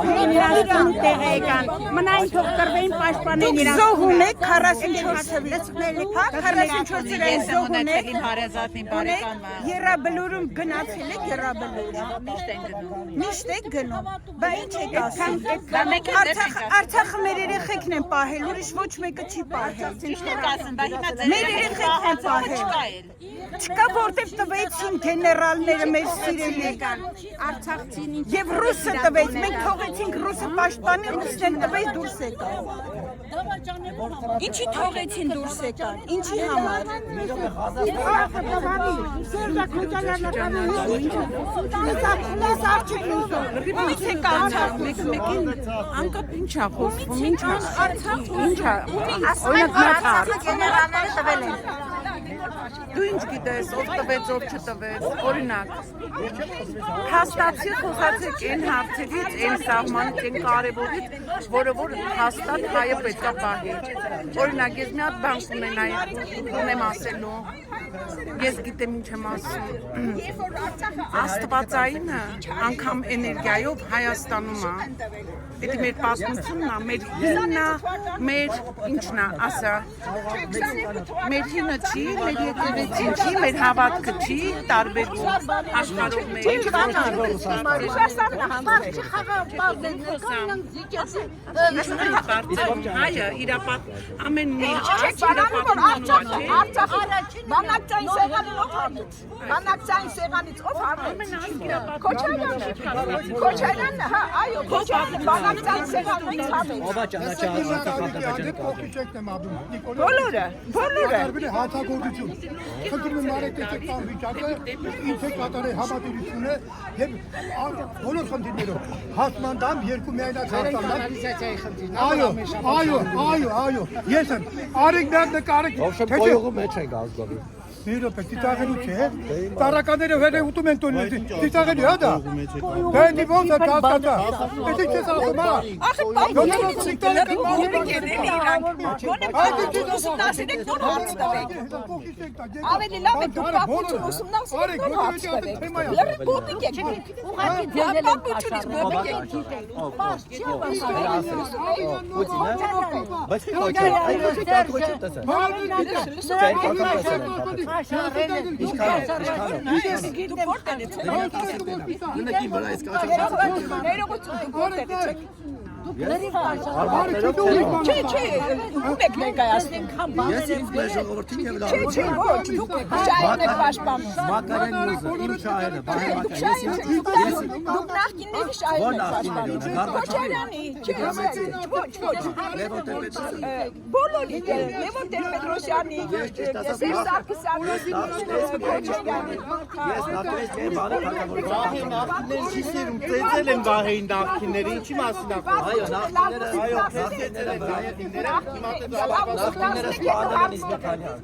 Իրացում տեղեկան, մնային թող կրվեին պաշտպանեն իրան։ Դուք զոհ ունեք 44-ը, հա, 44-ը զոհ ունեք։ Եռաբլուրում գնացել եք եռաբլուրում։ Միշտ եք գնում։ Բա ինչ եք ասում։ Արցախը մեր երեխեքն են պահել, ուրիշ ոչ մեկը չի պահել։ Ճիշտ եք ասում, բա հիմա ձեր Մեր երեխեքն են պահել։ Չկա որտեղ տվեցին գեներալները մեր սիրելի Արցախցին ինչ եւ ռուսը տվեց, մենք թողեցինք ռուսը պաշտպանի, ռուսներն տվեց դուրս եկան։ Ինչի թողեցին դուրս եկան, ինչի համար։ Ո՞նց է կանցավ մեկ-մեկին անկապ ինչ է խոսվում, ինչ է Արցախը գեներալները տվել են։ Դու ինչ գիտես, ով տվեց, ով չտվեց, օրինակ, հաստատի խոսացեք այն հարցերից, այն սահմանից, այն կարևորից, որը որ հաստատ հայը պետք է պահի։ Օրինակ, ես մի հատ բան ունեմ ասելու, ես գիտեմ ինչ եմ ասում, Աստվածայինը անգամ էներգիայով Հայաստանում է, դա մեր պատմությունն է, մեր հինն է, մեր ինչն է, ասա, մեր հինը չի, մեր եկեղեցին չի, մեր հավատքը չի, տարբերվում աշխարհով մեր հայը իրապատ ամեն մի բանակցային սեղանից ով հանդուց, բանակցային սեղանից ով հանդուց, Քոչարյանն, հա, այո, Քոչարյանը բանակցային սեղանից հանդուց։ Բոլորը։ Հատագործություն։ Խնդրում եմ արեք տան վիճակը, ինչ է կատարել համատիրությունը եւ բոլոր խնդիրներով։ Հասմանդամ երկու միայնակ հաստատան։ Այո։ Ես եմ։ Արեք նա նկարեք։ Ոչմ մեջ ենք ազգովի։ Իրոք դիտաղելու չէ։ Տարականները վերը ուտում են տոնի։ Դիտաղելի հա դա։ Բենի ոնց է հասկացա։ Էդի չես ասում հա։ Ավելի լավ է դուք պատմություն ուսումնասիրեք նոր հարց տվեք։ Լրիվ գոպիկ եք։ Ուղղակի պատմությունից գոպիկ եք։ Չէ, ում եք ներկայացնում։ Չէ, ոչ, դուք շահերն եք պաշտպանում։ Դուք նախկինների շահերն եք պաշտպանում։ Քոչարյանի, ոչ։ Բոլորի, Լևոն Տեր-Պետրոսյանի, Սերժ Սարգսյանի, Քոչարյանի։ Նախկիները չի սիրում, ծեծել են Վահեին նախկիները, ինչի մասին է Նախկիները սպանել են Իսմեթանյան։